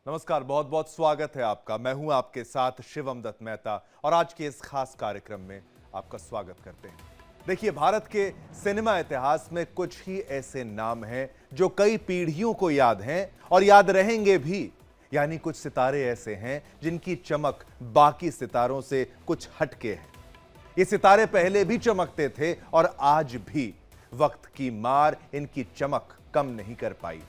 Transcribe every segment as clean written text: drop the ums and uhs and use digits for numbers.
नमस्कार, बहुत बहुत स्वागत है आपका। मैं हूं आपके साथ शिवम दत्त मेहता और आज के इस खास कार्यक्रम में आपका स्वागत करते हैं। देखिए, भारत के सिनेमा इतिहास में कुछ ही ऐसे नाम हैं जो कई पीढ़ियों को याद हैं और याद रहेंगे भी। यानी कुछ सितारे ऐसे हैं जिनकी चमक बाकी सितारों से कुछ हटके है। ये सितारे पहले भी चमकते थे और आज भी वक्त की मार इनकी चमक कम नहीं कर पाई।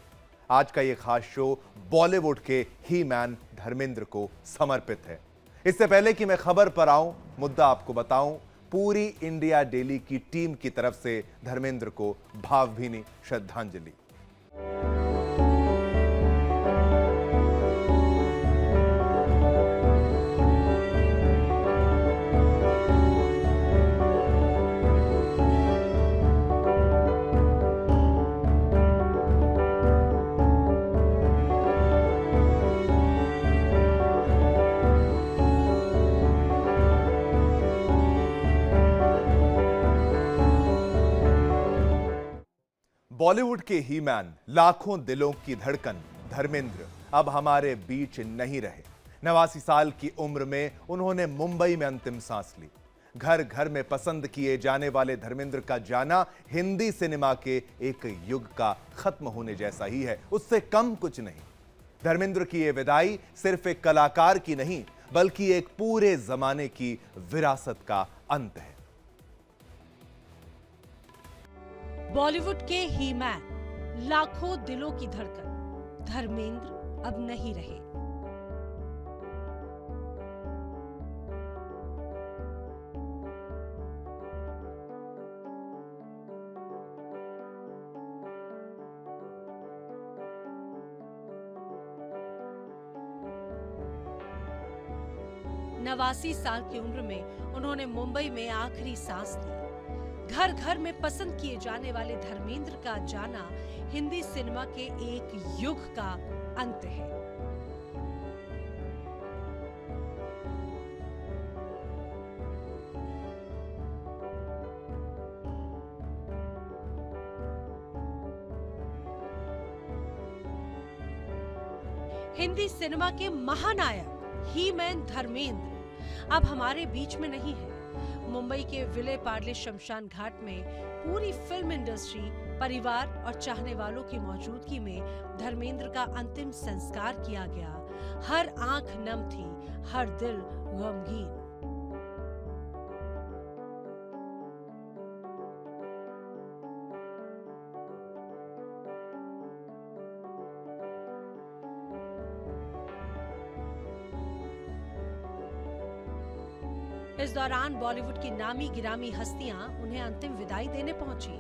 आज का ये खास शो बॉलीवुड के ही मैन धर्मेंद्र को समर्पित है। इससे पहले कि मैं खबर पर आऊं, मुद्दा आपको बताऊं, पूरी इंडिया डेली की टीम की तरफ से धर्मेंद्र को भावभीनी श्रद्धांजलि। बॉलीवुड के ही मैन, लाखों दिलों की धड़कन धर्मेंद्र अब हमारे बीच नहीं रहे। 89 साल की उम्र में उन्होंने मुंबई में अंतिम सांस ली। घर घर में पसंद किए जाने वाले धर्मेंद्र का जाना हिंदी सिनेमा के एक युग का खत्म होने जैसा ही है, उससे कम कुछ नहीं। धर्मेंद्र की यह विदाई सिर्फ एक कलाकार की नहीं, बल्कि एक पूरे जमाने की विरासत का अंत है। बॉलीवुड के ही मैन, लाखों दिलों की धड़कन धर्मेंद्र अब नहीं रहे। नवासी साल की उम्र में उन्होंने मुंबई में आखिरी सांस ली। घर घर में पसंद किए जाने वाले धर्मेंद्र का जाना हिंदी सिनेमा के एक युग का अंत है। हिंदी सिनेमा के महानायक ही मैन धर्मेंद्र अब हमारे बीच में नहीं है। मुंबई के विले पार्ले शमशान घाट में पूरी फिल्म इंडस्ट्री, परिवार और चाहने वालों की मौजूदगी में धर्मेंद्र का अंतिम संस्कार किया गया। हर आंख नम थी, हर दिल गमगीन। इस दौरान बॉलीवुड की नामी गिरामी हस्तियां उन्हें अंतिम विदाई देने पहुंची।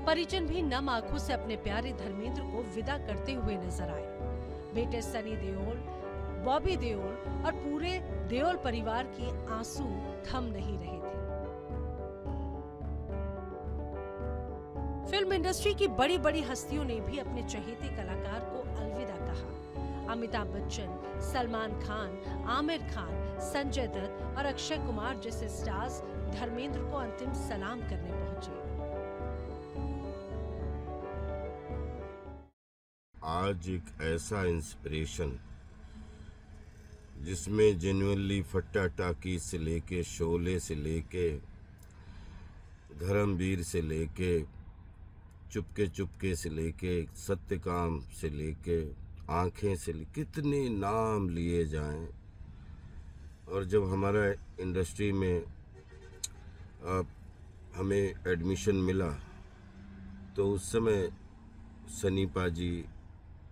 परिजन भी नम आंखों से अपने प्यारे धर्मेंद्र को विदा करते हुए नजर आए। बेटे सनी देओल, बॉबी देओल और पूरे देओल परिवार के आंसू थम नहीं रहे थे। फिल्म इंडस्ट्री की बड़ी बड़ी हस्तियों ने भी अपने चहेते कलाकार को अलविदा कहा। अमिताभ बच्चन, सलमान खान, आमिर खान, संजय दत्त और अक्षय कुमार जैसे स्टार्स धर्मेंद्र को अंतिम सलाम करने पहुंचे। आज एक ऐसा इंस्पिरेशन जिसमें जेन्युइनली फट्टा टाकी से लेके, शोले से लेके, धर्मवीर से लेके, चुपके चुपके से लेके, सत्यकाम से लेके, आंखें से कितने नाम लिए जाएं। और जब हमारा इंडस्ट्री में हमें एडमिशन मिला तो उस समय सनी पाजी,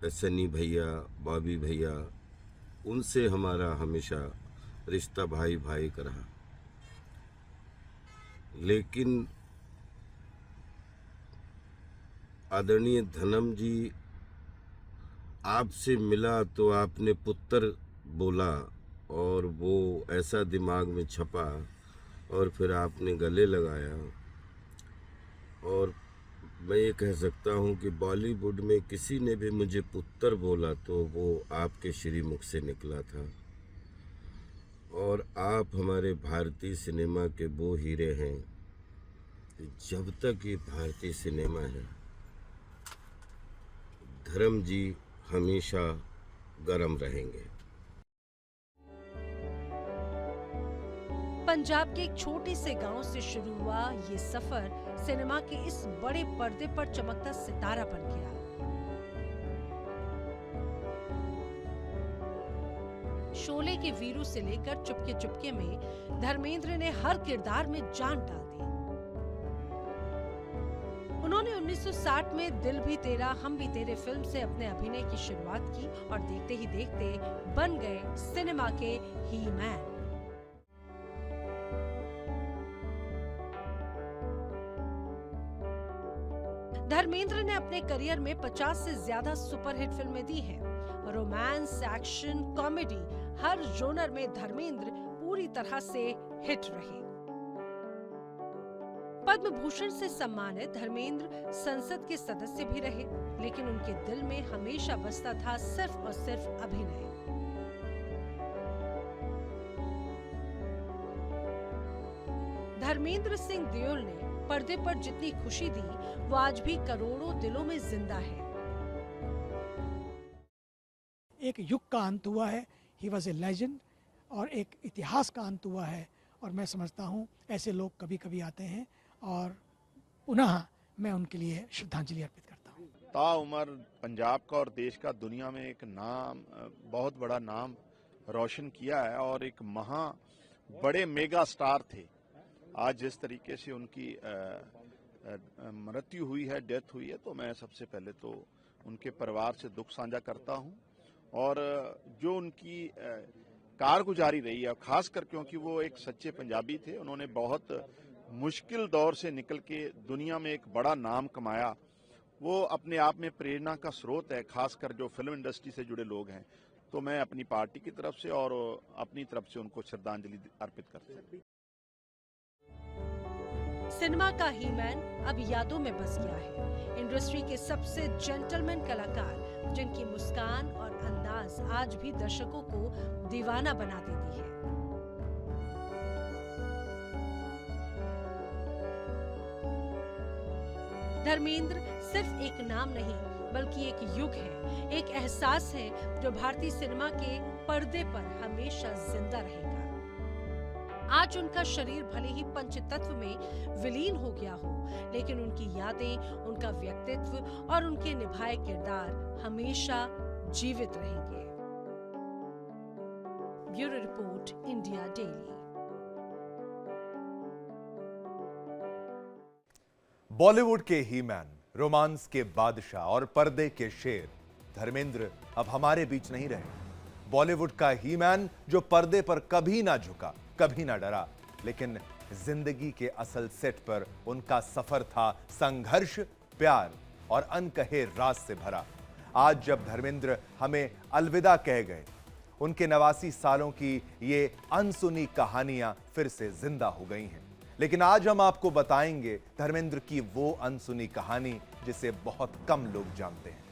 सनी भैया, बॉबी भैया, उनसे हमारा हमेशा रिश्ता भाई भाई का रहा। लेकिन आदरणीय धनम जी, आपसे मिला तो आपने पुत्र बोला और वो ऐसा दिमाग में छपा और फिर आपने गले लगाया। और मैं ये कह सकता हूँ कि बॉलीवुड में किसी ने भी मुझे पुत्र बोला तो वो आपके श्रीमुख से निकला था। और आप हमारे भारतीय सिनेमा के वो हीरे हैं, जब तक ये भारतीय सिनेमा है, धर्म जी हमेशा गर्म रहेंगे। पंजाब के एक छोटे से गांव से शुरू हुआ ये सफर सिनेमा के इस बड़े पर्दे पर चमकता सितारा बन गया। शोले के वीरू से लेकर चुपके चुपके में धर्मेंद्र ने हर किरदार में जान डाल दी। उन्होंने 1960 में दिल भी तेरा हम भी तेरे फिल्म से अपने अभिनय की शुरुआत की और देखते ही देखते बन गए सिनेमा के ही मैन। धर्मेंद्र ने अपने करियर में 50 से ज्यादा सुपरहिट फिल्में दी हैं। रोमांस, एक्शन, कॉमेडी, हर जोनर में धर्मेंद्र पूरी तरह से हिट रहे। पद्म भूषण से सम्मानित धर्मेंद्र संसद के सदस्य भी रहे, लेकिन उनके दिल में हमेशा बसता था सिर्फ और सिर्फ अभिनय। धर्मेंद्र सिंह देओल ने पर्दे पर जितनी खुशी दी, वो आज भी करोड़ों दिलों में जिंदा है। एक युग का अंत हुआ है, ही वॉज ए लेजेंड, और एक इतिहास का अंत हुआ है। और मैं समझता हूँ ऐसे लोग कभी कभी आते हैं और पुनः मैं उनके लिए श्रद्धांजलि अर्पित करता हूँ। ताउम्र पंजाब का और देश का दुनिया में एक नाम, बहुत बड़ा नाम रोशन किया है और एक बड़े मेगा स्टार थे। आज जिस तरीके से उनकी मृत्यु हुई है, डेथ हुई है, तो मैं सबसे पहले तो उनके परिवार से दुख साझा करता हूं। और जो उनकी कारगुजारी रही है, खासकर क्योंकि वो एक सच्चे पंजाबी थे, उन्होंने बहुत मुश्किल दौर से निकल के दुनिया में एक बड़ा नाम कमाया। वो अपने आप में प्रेरणा का स्रोत है, खासकर जो फिल्म इंडस्ट्री से जुड़े लोग हैं। तो मैं अपनी पार्टी की तरफ से और अपनी तरफ से उनको श्रद्धांजलि अर्पित करता हूं। सिनेमा का ही मैन अब यादों में बस गया है। इंडस्ट्री के सबसे जेंटलमैन कलाकार, जिनकी मुस्कान और अंदाज आज भी दर्शकों को दीवाना बना देती है। धर्मेंद्र सिर्फ एक नाम नहीं, बल्कि एक युग है, एक एहसास है जो भारतीय सिनेमा के पर्दे पर हमेशा जिंदा रहेगा। आज उनका शरीर भले ही पंचतत्व में विलीन हो गया हो, लेकिन उनकी यादें, उनका व्यक्तित्व और उनके निभाए किरदार हमेशा जीवित रहेंगे। Bureau report, India daily. Bollywood के ही मैन, रोमांस के बादशाह और पर्दे के शेर धर्मेंद्र अब हमारे बीच नहीं रहे। बॉलीवुड का ही मैन जो पर्दे पर कभी ना झुका, कभी ना डरा, लेकिन जिंदगी के असल सेट पर उनका सफर था संघर्ष, प्यार और अनकहे राज से भरा। आज जब धर्मेंद्र हमें अलविदा कह गए, उनके 89 सालों की ये अनसुनी कहानियां फिर से जिंदा हो गई हैं। लेकिन आज हम आपको बताएंगे धर्मेंद्र की वो अनसुनी कहानी जिसे बहुत कम लोग जानते हैं।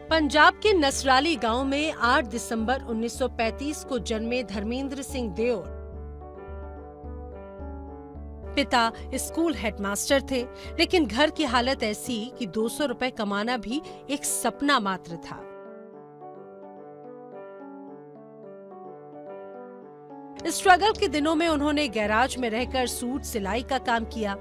पंजाब के नसराली गांव में 8 दिसंबर 1935 को जन्मे धर्मेंद्र सिंह देओल पिता स्कूल हेडमास्टर थे, लेकिन घर की हालत ऐसी कि 200 रुपए कमाना भी एक सपना मात्र था। स्ट्रगल के दिनों में उन्होंने गैराज में रहकर सूट सिलाई का काम किया।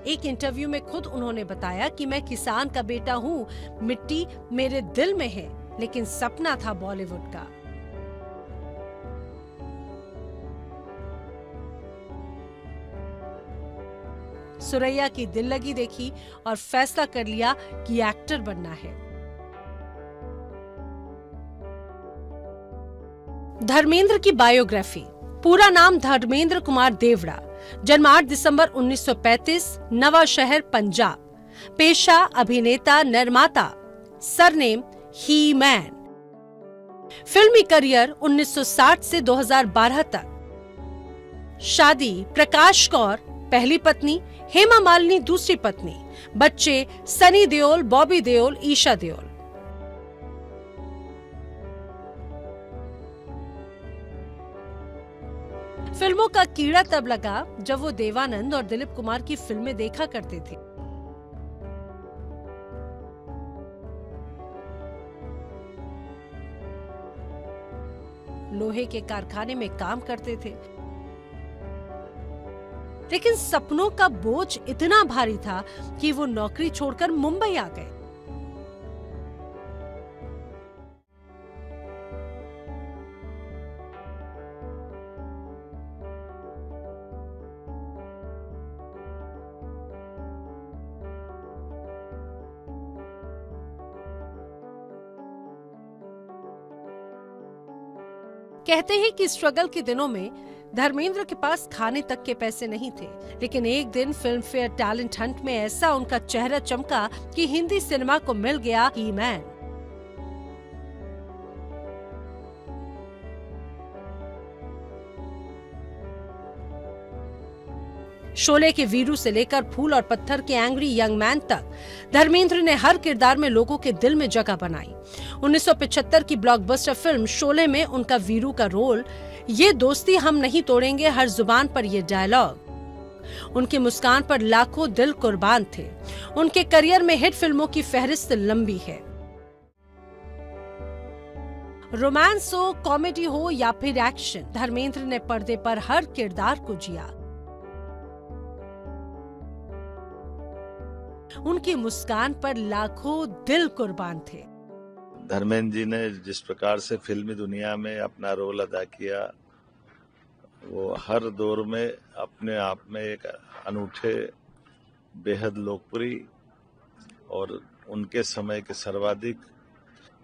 एक इंटरव्यू में खुद उन्होंने बताया कि मैं किसान का बेटा हूं, मिट्टी मेरे दिल में है, लेकिन सपना था बॉलीवुड का। सुरैया की दिल लगी देखी और फैसला कर लिया कि एक्टर बनना है। धर्मेंद्र की बायोग्राफी। पूरा नाम धर्मेंद्र कुमार देवड़ा, जन्म 8 दिसंबर 1935, नवा शहर पंजाब। पेशा अभिनेता निर्माता, सरनेम ही मैन। फिल्मी करियर 1960 से 2012 तक। शादी प्रकाश कौर पहली पत्नी, हेमा मालिनी दूसरी पत्नी। बच्चे सनी देओल, बॉबी देओल, ईशा देओल। फिल्मों का कीड़ा तब लगा जब वो देवानंद और दिलीप कुमार की फिल्में देखा करते थे। लोहे के कारखाने में काम करते थे, लेकिन सपनों का बोझ इतना भारी था कि वो नौकरी छोड़कर मुंबई आ गए। कहते हैं कि स्ट्रगल के दिनों में धर्मेंद्र के पास खाने तक के पैसे नहीं थे, लेकिन एक दिन फिल्म फेयर टैलेंट हंट में ऐसा उनका चेहरा चमका कि हिंदी सिनेमा को मिल गया ही मैन। शोले के वीरू से लेकर फूल और पत्थर के एंग्री यंग मैन तक धर्मेंद्र ने हर किरदार में लोगों के दिल में जगह बनाई। 1975 की ब्लॉकबस्टर फिल्म शोले में उनका वीरू का रोल, ये दोस्ती हम नहीं तोड़ेंगे, हर जुबान पर ये डायलॉग, उनकी मुस्कान पर लाखों दिल कुर्बान थे। उनके करियर में हिट फिल्मों की फहरिस्त लंबी है। रोमांस हो, कॉमेडी हो या फिर एक्शन, धर्मेंद्र ने पर्दे पर हर किरदार को जिया। उनकी मुस्कान पर लाखों दिल कुर्बान थे। धर्मेंद्र जी ने जिस प्रकार से फिल्मी दुनिया में अपना रोल अदा किया, वो हर दौर में अपने आप में एक अनूठे, बेहद लोकप्रिय और उनके समय के सर्वाधिक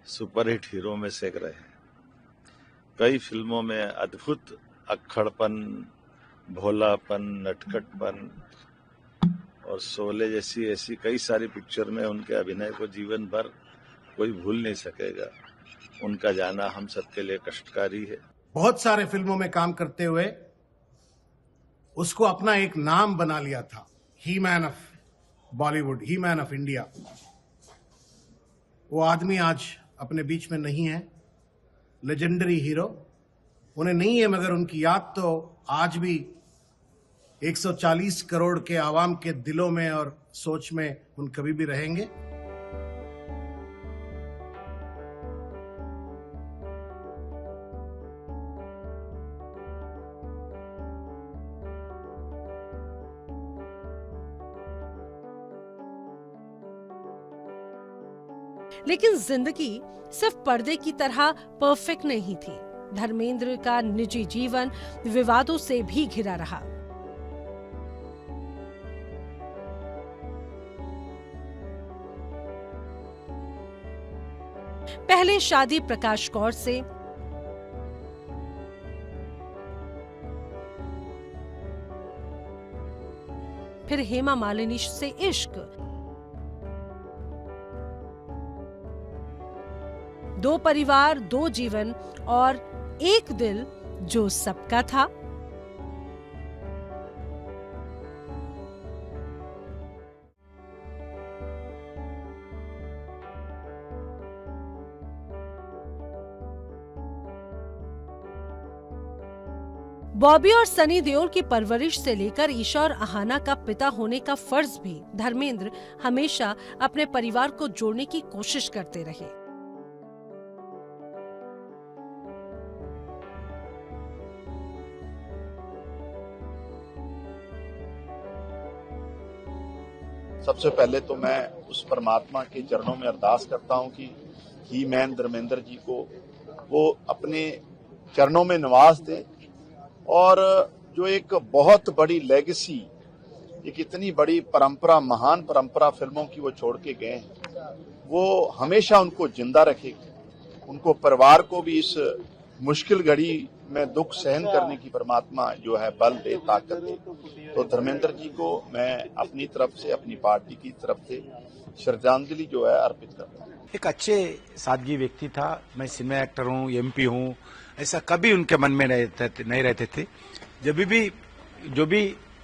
सुपरहिट हीरो में से एक रहे। कई फिल्मों में अद्भुत अक्खड़पन, भोलापन, नटखटपन और शोले जैसी ऐसी कई सारी पिक्चर में उनके अभिनय को जीवन भर कोई भूल नहीं सकेगा। उनका जाना हम सबके लिए कष्टकारी है। बहुत सारे फिल्मों में काम करते हुए उसको अपना एक नाम बना लिया था, he man of Bollywood, he man of India. वो आदमी आज अपने बीच में नहीं है, लेजेंडरी हीरो उन्हें नहीं है, मगर उनकी याद तो आज भी 140 करोड़ के आवाम के दिलों में और सोच में उन कभी भी रहेंगे। लेकिन जिंदगी सिर्फ पर्दे की तरह परफेक्ट नहीं थी। धर्मेंद्र का निजी जीवन विवादों से भी घिरा रहा। पहले शादी प्रकाश कौर से, फिर हेमा मालिनी से इश्क, दो परिवार, दो जीवन और एक दिल जो सबका था। बॉबी और सनी देओल की परवरिश से लेकर ईशा और अहाना का पिता होने का फर्ज भी धर्मेंद्र हमेशा अपने परिवार को जोड़ने की कोशिश करते रहे। सबसे पहले तो मैं उस परमात्मा के चरणों में अरदास करता हूं कि ही मैन धर्मेंद्र जी को वो अपने चरणों में नवाज दे और जो एक बहुत बड़ी लेगेसी, एक इतनी बड़ी परंपरा, महान परंपरा फिल्मों की वो छोड़ के गए हैं, वो हमेशा उनको जिंदा रखेगी। उनको परिवार को भी इस मुश्किल घड़ी में दुख सहन करने की परमात्मा जो है बल दे, ताकत दे। तो धर्मेंद्र जी को मैं अपनी तरफ से, अपनी पार्टी की तरफ से श्रद्धांजलि जो है अर्पित करता हूँ। एक अच्छे सादगी व्यक्ति था। मैं सिनेमा एक्टर हूँ, एमपी हूँ, ऐसा कभी उनके मन में नहीं रहते थे। जो भी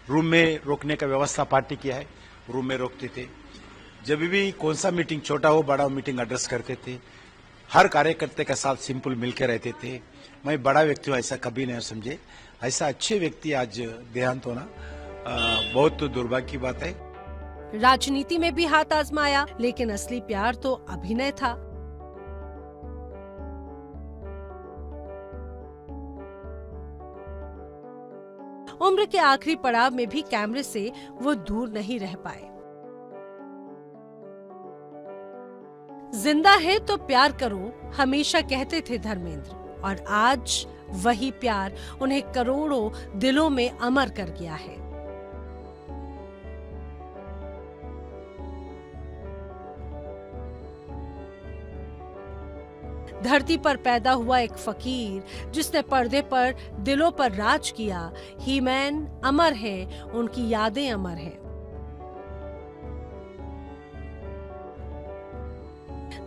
रूम में रोकने का व्यवस्था पार्टी किया है, रूम में रोकते थे। जब भी कौन सा मीटिंग, छोटा हो बड़ा हो, मीटिंग एड्रेस करते थे। हर कार्यकर्ता के साथ सिंपल मिलकर रहते थे। मैं बड़ा व्यक्ति हूँ ऐसा कभी नहीं समझे। ऐसा अच्छे व्यक्ति आज देहांत होना बहुत दुर्भाग्य की बात है। राजनीति में भी हाथ आजमाया, लेकिन असली प्यार तो अभिनय था। उम्र के आखिरी पड़ाव में भी कैमरे से वो दूर नहीं रह पाए। जिंदा है तो प्यार करो, हमेशा कहते थे धर्मेंद्र, और आज वही प्यार उन्हें करोड़ों दिलों में अमर कर गया है। धरती पर पैदा हुआ एक फकीर जिसने पर्दे पर दिलों पर राज किया। ही मैन अमर है, उनकी यादें अमर हैं।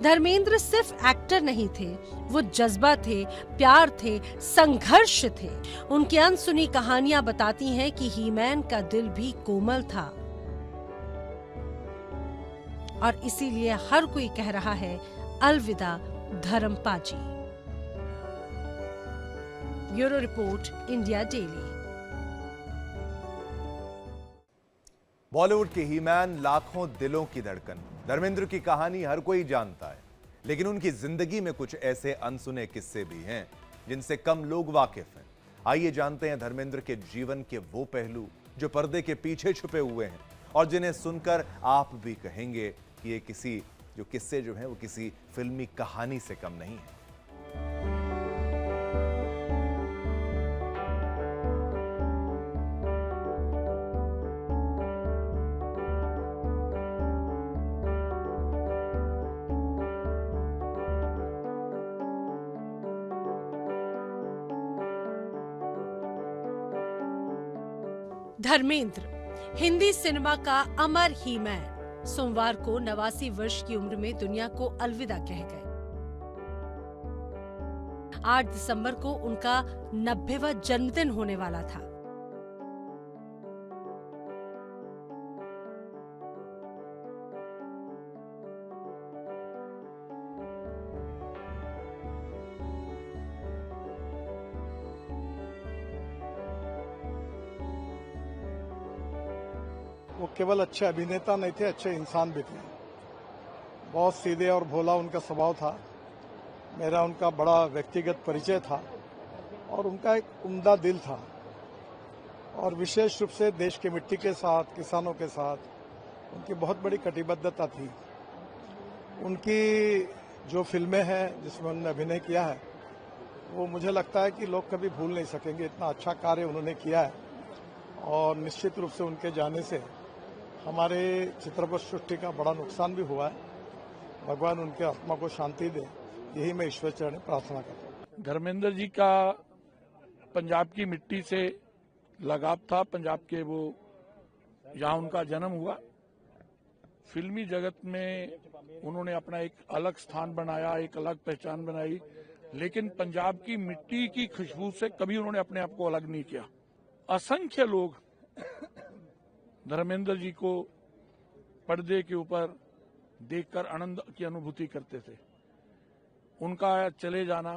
धर्मेंद्र सिर्फ एक्टर नहीं थे, वो जज्बा थे, प्यार थे, संघर्ष थे। उनकी अनसुनी कहानियां बताती हैं कि ही मैन का दिल भी कोमल था, और इसीलिए हर कोई कह रहा है अलविदा Dharampaji. Bureau report, India daily. Bollywood के ही मैन, लाखों दिलों की धड़कन। धर्मेंद्र की कहानी हर कोई जानता है, लेकिन उनकी जिंदगी में कुछ ऐसे अनसुने किस्से भी हैं जिनसे कम लोग वाकिफ हैं। आइए जानते हैं धर्मेंद्र के जीवन के वो पहलू जो पर्दे के पीछे छुपे हुए हैं, और जिन्हें सुनकर आप भी कहेंगे कि ये किस्से जो हैं वो किसी फिल्मी कहानी से कम नहीं है। धर्मेंद्र, हिंदी सिनेमा का अमर ही मैन, सोमवार को 89 वर्ष की उम्र में दुनिया को अलविदा कह गए। 8 दिसंबर को उनका 90वां जन्मदिन होने वाला था। वो केवल अच्छे अभिनेता नहीं थे, अच्छे इंसान भी थे। बहुत सीधे और भोला उनका स्वभाव था। मेरा उनका बड़ा व्यक्तिगत परिचय था, और उनका एक उम्दा दिल था, और विशेष रूप से देश की मिट्टी के साथ, किसानों के साथ उनकी बहुत बड़ी कटिबद्धता थी। उनकी जो फिल्में हैं जिसमें उन्होंने अभिनय किया है, वो मुझे लगता है कि लोग कभी भूल नहीं सकेंगे। इतना अच्छा कार्य उन्होंने किया है, और निश्चित रूप से उनके जाने से हमारे चित्रपट सृष्टि का बड़ा नुकसान भी हुआ है। भगवान उनके आत्मा को शांति दे, यही मैं ईश्वर चरण प्रार्थना करता हूँ। धर्मेंद्र जी का पंजाब की मिट्टी से लगाव था। पंजाब के वो जहाँ उनका जन्म हुआ, फिल्मी जगत में उन्होंने अपना एक अलग स्थान बनाया, एक अलग पहचान बनाई, लेकिन पंजाब की मिट्टी की खुशबू से कभी उन्होंने अपने आप को अलग नहीं किया। असंख्य लोग धर्मेंद्र जी को पर्दे के ऊपर देखकर आनंद की अनुभूति करते थे। उनका चले जाना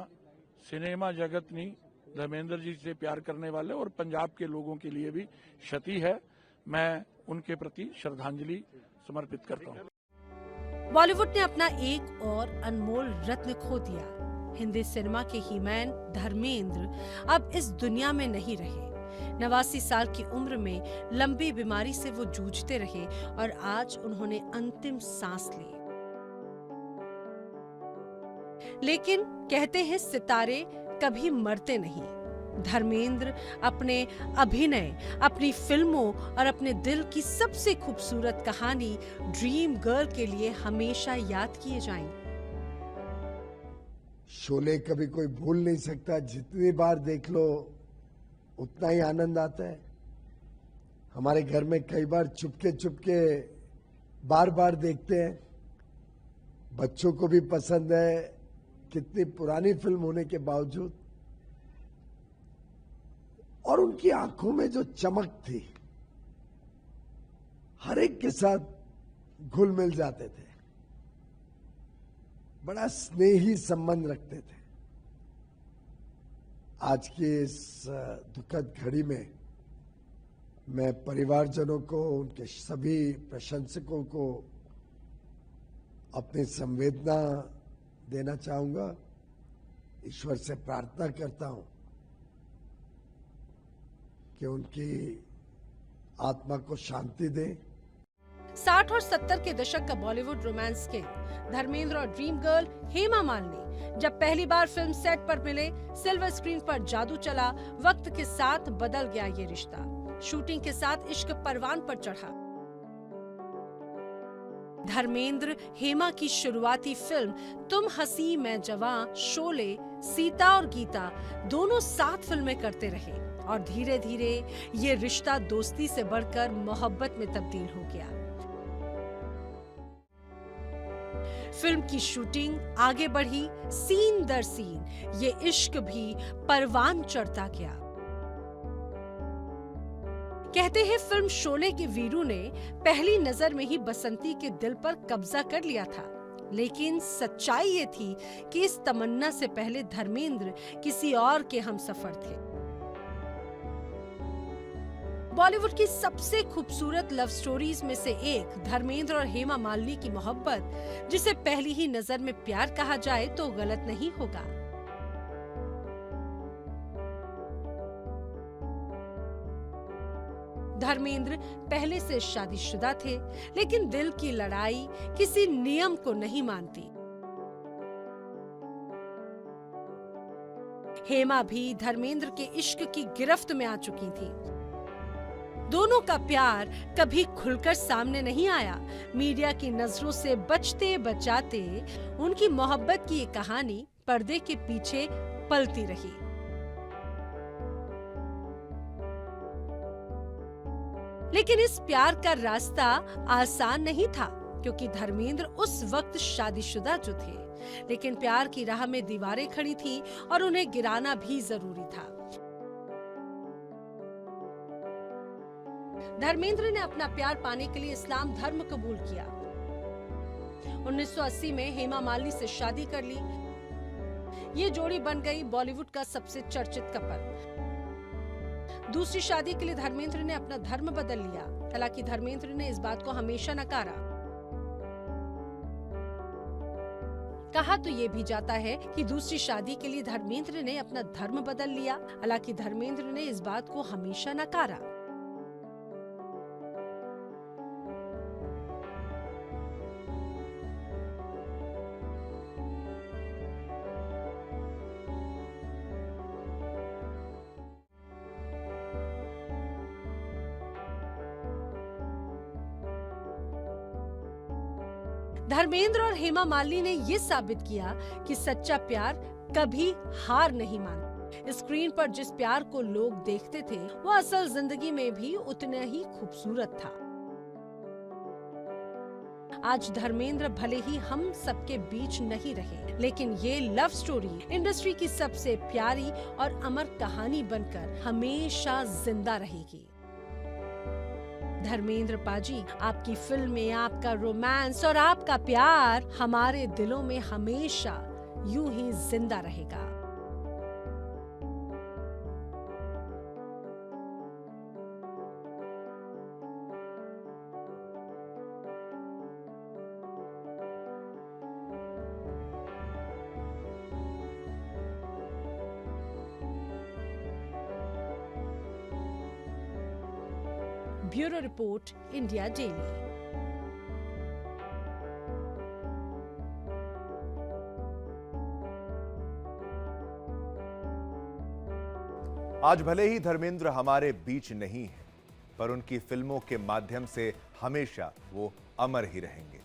सिनेमा जगत नहीं, धर्मेंद्र जी से प्यार करने वाले और पंजाब के लोगों के लिए भी क्षति है। मैं उनके प्रति श्रद्धांजलि समर्पित करता हूँ। बॉलीवुड ने अपना एक और अनमोल रत्न खो दिया। हिंदी सिनेमा के ही मैन धर्मेंद्र अब इस दुनिया में नहीं रहे। 89 साल की उम्र में लंबी बीमारी से वो जूझते रहे, और आज उन्होंने अंतिम सांस ली। लेकिन कहते हैं सितारे कभी मरते नहीं। धर्मेंद्र अपने अभिनय, अपनी फिल्मों और अपने दिल की सबसे खूबसूरत कहानी ड्रीम गर्ल के लिए हमेशा याद किए जाएंगे। शोले कभी कोई भूल नहीं सकता, जितनी बार देख लो उतना ही आनंद आता है। हमारे घर में कई बार चुपके चुपके बार बार देखते हैं, बच्चों को भी पसंद है, कितनी पुरानी फिल्म होने के बावजूद। और उनकी आंखों में जो चमक थी, हर एक के साथ घुल मिल जाते थे, बड़ा स्नेही संबंध रखते थे। आज की इस दुखद घड़ी में मैं परिवारजनों को, उनके सभी प्रशंसकों को अपनी संवेदना देना चाहूंगा। ईश्वर से प्रार्थना करता हूं कि उनकी आत्मा को शांति दे। 60 और 70 के दशक का बॉलीवुड रोमांस किंग धर्मेंद्र और ड्रीम गर्ल हेमा मालिनी जब पहली बार फिल्म सेट पर मिले, सिल्वर स्क्रीन पर जादू चला। वक्त के साथ बदल गया ये रिश्ता, शूटिंग के साथ इश्क परवान पर चढ़ा। धर्मेंद्र हेमा की शुरुआती फिल्म तुम हंसी मैं जवां, शोले, सीता और गीता दोनों साथ फिल्में करते रहे और धीरे धीरे ये रिश्ता दोस्ती से बढ़कर मोहब्बत में तब्दील हो गया। फिल्म की शूटिंग आगे बढ़ी, सीन दर सीन ये इश्क भी परवान चढ़ता गया। कहते हैं फिल्म शोले के वीरू ने पहली नजर में ही बसंती के दिल पर कब्जा कर लिया था, लेकिन सच्चाई ये थी कि इस तमन्ना से पहले धर्मेंद्र किसी और के हमसफर थे। बॉलीवुड की सबसे खूबसूरत लव स्टोरीज में से एक धर्मेंद्र और हेमा मालिनी की मोहब्बत, जिसे पहली ही नजर में प्यार कहा जाए तो गलत नहीं होगा। धर्मेंद्र पहले से शादीशुदा थे, लेकिन दिल की लड़ाई किसी नियम को नहीं मानती। हेमा भी धर्मेंद्र के इश्क की गिरफ्त में आ चुकी थी। दोनों का प्यार कभी खुलकर सामने नहीं आया। मीडिया की नजरों से बचते बचाते उनकी मोहब्बत की ये कहानी पर्दे के पीछे पलती रही। लेकिन इस प्यार का रास्ता आसान नहीं था, क्योंकि धर्मेंद्र उस वक्त शादीशुदा जो थे, लेकिन प्यार की राह में दीवारें खड़ी थी और उन्हें गिराना भी जरूरी था। धर्मेंद्र ने अपना प्यार पाने के लिए इस्लाम धर्म कबूल किया। 1980 में हेमा मालिनी से शादी कर ली। ये जोड़ी बन गई बॉलीवुड का सबसे चर्चित कपल। दूसरी शादी के लिए धर्मेंद्र ने अपना धर्म बदल लिया। हालांकि धर्मेंद्र ने इस बात को हमेशा नकारा। कहा तो ये भी जाता है कि दूसरी शादी के लिए धर्मेंद्र ने अपना धर्म बदल लिया। हालांकि धर्मेंद्र ने इस बात को हमेशा नकारा। धर्मेंद्र और हेमा मालिनी ने ये साबित किया कि सच्चा प्यार कभी हार नहीं मानता। स्क्रीन पर जिस प्यार को लोग देखते थे, वो असल जिंदगी में भी उतना ही खूबसूरत था। आज धर्मेंद्र भले ही हम सबके बीच नहीं रहे, लेकिन ये लव स्टोरी इंडस्ट्री की सबसे प्यारी और अमर कहानी बनकर हमेशा जिंदा रहेगी। धर्मेंद्र पाजी, आपकी फिल्में, आपका रोमांस और आपका प्यार हमारे दिलों में हमेशा यूं ही जिंदा रहेगा। Bureau report, India daily. आज भले ही धर्मेंद्र हमारे बीच नहीं है, पर उनकी फिल्मों के माध्यम से हमेशा वो अमर ही रहेंगे।